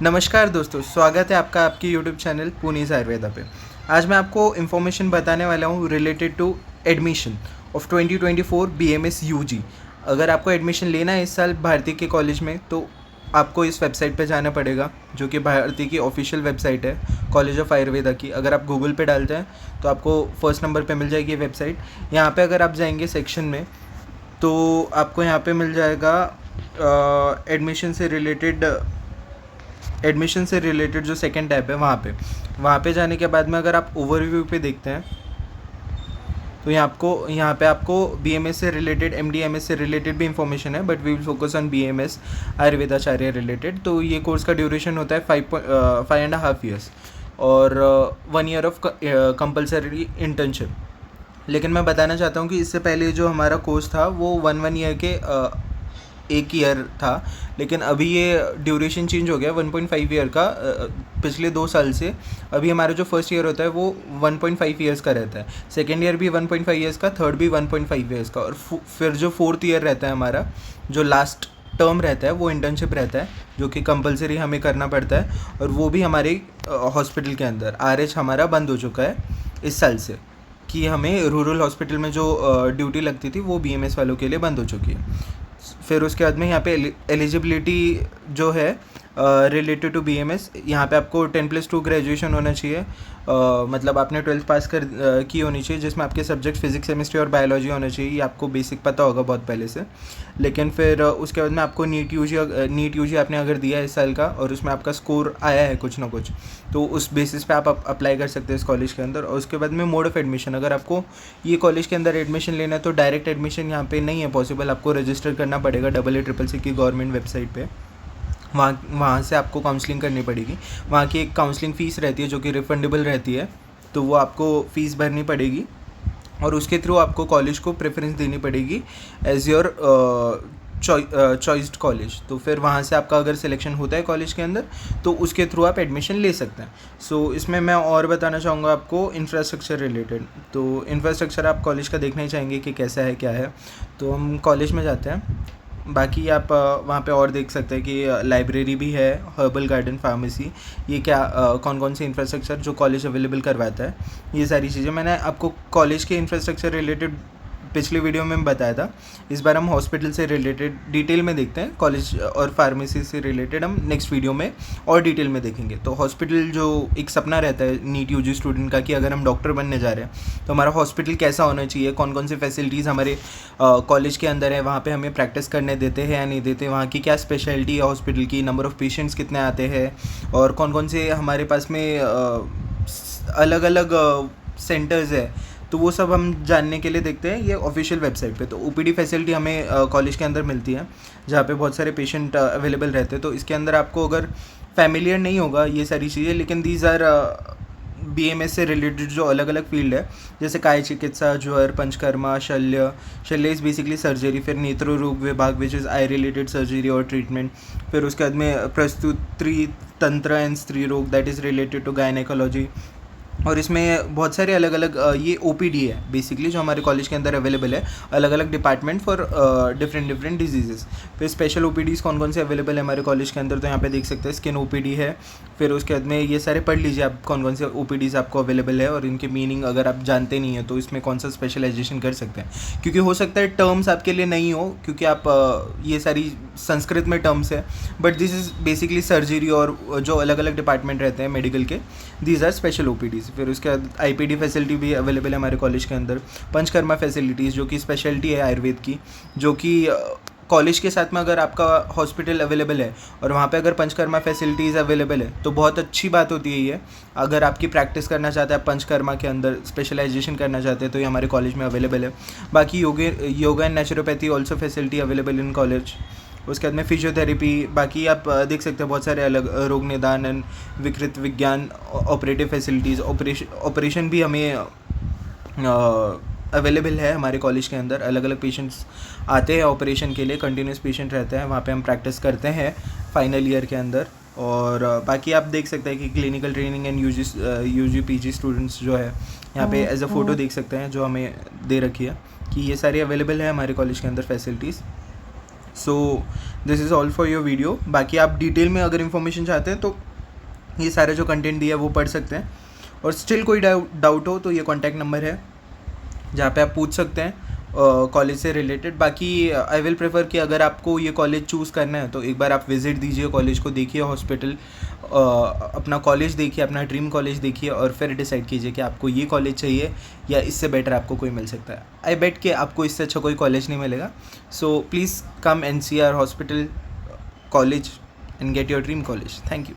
नमस्कार दोस्तों, स्वागत है आपका आपके यूट्यूब चैनल पुनीस आयुर्वेदा पे। आज मैं आपको इन्फॉर्मेशन बताने वाला हूँ related to admission of 2024 BMS UG. अगर आपको एडमिशन लेना है इस साल भारती के कॉलेज में, तो आपको इस वेबसाइट पे जाना पड़ेगा, जो कि भारती की ऑफिशियल वेबसाइट है कॉलेज ऑफ आयुर्वेदा की। अगर आप गूगल पे डालते हैं तो आपको फर्स्ट नंबर पे मिल जाएगी ये वेबसाइट। यहाँ पे अगर आप जाएंगे सेक्शन में, तो आपको यहाँ पे मिल जाएगा एडमिशन से रिलेटेड जो सेकंड टैब है वहाँ पे जाने के बाद में अगर आप ओवरव्यू पे देखते हैं, तो यहाँ पे आपको बीएमएस से रिलेटेड, एमडीएमएस से रिलेटेड भी इंफॉर्मेशन है, but we will focus on BMS आयुर्वेदाचार्य रिलेटेड। तो ये कोर्स का ड्यूरेशन होता है 5.5 ईयर्स और 1 ईयर ऑफ कंपलसरी इंटर्नशिप। लेकिन मैं बताना चाहता हूँ कि इससे पहले जो हमारा कोर्स था वो 1 ईयर के 1 ईयर था, लेकिन अभी ये ड्यूरेशन चेंज हो गया 1.5 ईयर का। पिछले 2 साल से अभी हमारा जो फर्स्ट ईयर होता है वो 1.5 ईयर्स का रहता है, सेकेंड ईयर भी 1.5 ईयर्स का, थर्ड भी 1.5 ईयर्स का, और फिर जो फोर्थ ईयर रहता है हमारा, जो लास्ट टर्म रहता है, वो इंटर्नशिप रहता है, जो कि कंपलसरी हमें करना पड़ता है। और वो भी हमारे हॉस्पिटल के अंदर आरएच हमारा बंद हो चुका है इस साल से, कि हमें रूरल हॉस्पिटल में जो ड्यूटी लगती थी वो बीएमएस वालों के लिए बंद हो चुकी है। फिर उसके बाद में यहाँ पे एलिजिबिलिटी जो है रिलेटेड टू बीएमएस, यहाँ पे आपको 10+2 ग्रेजुएशन होना चाहिए। मतलब आपने 12th पास की होनी चाहिए, जिसमें आपके सब्जेक्ट फिजिक्स, केमिस्ट्री और बायोलॉजी होना चाहिए। ये आपको बेसिक पता होगा बहुत पहले से। लेकिन फिर उसके बाद में आपको नीट यूजी आपने अगर दिया है इस साल का और उसमें आपका स्कोर आया है कुछ ना कुछ, तो उस बेसिस पे आप अप्लाई कर सकते हैं इस कॉलेज के अंदर। और उसके बाद में मोड ऑफ एडमिशन, अगर आपको ये कॉलेज के अंदर एडमिशन लेना है तो डायरेक्ट एडमिशन यहाँ पे नहीं है पॉसिबल, आपको रजिस्टर करना पड़ेगा AACCC की गवर्नमेंट वेबसाइट पे। वहाँ से आपको काउंसलिंग करनी पड़ेगी। वहाँ की एक काउंसलिंग फ़ीस रहती है जो कि रिफंडेबल रहती है, तो वो आपको फ़ीस भरनी पड़ेगी और उसके थ्रू आपको कॉलेज को प्रेफरेंस देनी पड़ेगी एज योर चॉइस्ड कॉलेज। तो फिर वहाँ से आपका अगर सिलेक्शन होता है कॉलेज के अंदर, तो उसके थ्रू आप एडमिशन ले सकते हैं। सो इसमें मैं और बताना चाहूँगा आपको इंफ्रास्ट्रक्चर रिलेटेड। तो इंफ्रास्ट्रक्चर आप कॉलेज का देखना ही चाहेंगे कि कैसा है क्या है। तो हम कॉलेज में जाते हैं। बाकी आप वहाँ पे और देख सकते हैं कि लाइब्रेरी भी है, हर्बल गार्डन, फार्मेसी, ये क्या कौन कौन से इंफ्रास्ट्रक्चर जो कॉलेज अवेलेबल करवाता है, ये सारी चीज़ें मैंने आपको कॉलेज के इंफ्रास्ट्रक्चर रिलेटेड पिछले वीडियो में बताया था। इस बार हम हॉस्पिटल से रिलेटेड डिटेल में देखते हैं, कॉलेज और फार्मेसी से रिलेटेड हम नेक्स्ट वीडियो में और डिटेल में देखेंगे। तो हॉस्पिटल जो एक सपना रहता है नीट यूजी स्टूडेंट का कि अगर हम डॉक्टर बनने जा रहे हैं तो हमारा हॉस्पिटल कैसा होना चाहिए, कौन कौन से फैसिलिटीज़ हमारे कॉलेज के अंदर है, वहाँ पे हमें प्रैक्टिस करने देते हैं या नहीं देते, वहाँ की क्या स्पेशलिटी है हॉस्पिटल की, नंबर ऑफ़ पेशेंट्स कितने आते हैं, और कौन कौन से हमारे पास में अलग अलग सेंटर्स है। तो वो सब हम जानने के लिए देखते हैं ये ऑफिशियल वेबसाइट पे। तो ओपीडी फैसिलिटी हमें कॉलेज के अंदर मिलती है, जहाँ पे बहुत सारे पेशेंट अवेलेबल रहते हैं। तो इसके अंदर आपको अगर फैमिलियर नहीं होगा ये सारी चीज़ें, लेकिन दीज आर बीएमएस से रिलेटेड जो अलग अलग फील्ड है, जैसे काय चिकित्सा, ज्वर, पंचकर्मा, शल्य इज़ बेसिकली सर्जरी, फिर नेत्र रोग विभाग which is eye related surgery और ट्रीटमेंट, फिर उसके बाद में प्रस्तुति तंत्र एंड स्त्री रोग that is related to gynaecology. और इसमें बहुत सारे अलग अलग ये ओपीडी है बेसिकली जो हमारे कॉलेज के अंदर अवेलेबल है, अलग अलग डिपार्टमेंट फॉर डिफरेंट डिजीजेस। फिर स्पेशल ओपीडीज़ कौन कौन से अवेलेबल है हमारे कॉलेज के अंदर, तो यहाँ पे देख सकते हैं स्किन ओपीडी है। फिर उसके बाद में ये सारे पढ़ लीजिए आप कौन कौन से ओपीडीज़ आपको अवेलेबल है और इनके मीनिंग अगर आप जानते नहीं हैं तो इसमें कौन सा स्पेशलाइजेशन कर सकते हैं, क्योंकि हो सकता है टर्म्स आपके लिए नहीं हो, क्योंकि आप ये सारी संस्कृत में टर्म्स है, but this is basically surgery और जो अलग अलग डिपार्टमेंट रहते हैं मेडिकल के, दीज आर स्पेशल ओपीडीज़। फिर उसके बाद आईपीडी फैसिलिटी भी अवेलेबल है हमारे कॉलेज के अंदर। पंचकर्मा फैसिलिटीज़ जो कि स्पेशलिटी है आयुर्वेद की, जो कि कॉलेज के साथ में अगर आपका हॉस्पिटल अवेलेबल है और वहाँ पे अगर पंचकर्मा फैसिलिटीज़ अवेलेबल है तो बहुत अच्छी बात होती है ये। अगर आपकी प्रैक्टिस करना चाहते हैं, आप पंचकर्मा के अंदर स्पेशलाइजेशन करना चाहते हैं, तो ये हमारे कॉलेज में अवेलेबल है। बाकी yoga and naturopathy also facility available in college. उसके बाद में फिजियोथेरेपी, बाकी आप देख सकते हैं बहुत सारे अलग रोग निदान एंड विकृत विज्ञान, ऑपरेटिव फैसिलिटीज़, ऑपरेशन भी हमें अवेलेबल है हमारे कॉलेज के अंदर। अलग अलग पेशेंट्स आते हैं ऑपरेशन के लिए, कंटिन्यूस पेशेंट रहते हैं, वहाँ पे हम प्रैक्टिस करते हैं फाइनल ईयर के अंदर। और बाकी आप देख सकते हैं कि clinical training and UG PG students जो है यहाँ पे एज अ फ़ोटो देख सकते हैं जो हमें दे रखी है, कि ये सारी अवेलेबल है हमारे कॉलेज के अंदर facilities. So this is all for your video. बाकी आप डिटेल में अगर इन्फॉर्मेशन चाहते हैं तो ये सारे जो कंटेंट दिया है वो पढ़ सकते हैं, और स्टिल कोई डाउट हो तो ये कॉन्टैक्ट नंबर है जहाँ पे आप पूछ सकते हैं कॉलेज से रिलेटेड। बाकी आई विल प्रेफर कि अगर आपको ये कॉलेज चूज़ करना है तो एक बार आप विज़िट दीजिए कॉलेज को, देखिए हॉस्पिटल, अपना कॉलेज देखिए, अपना ड्रीम कॉलेज देखिए, और फिर डिसाइड कीजिए कि आपको ये कॉलेज चाहिए या इससे बेटर आपको कोई मिल सकता है। आई बेट कि आपको इससे अच्छा कोई कॉलेज नहीं मिलेगा। So please come and see our hospital, college, and get your dream college. Thank you.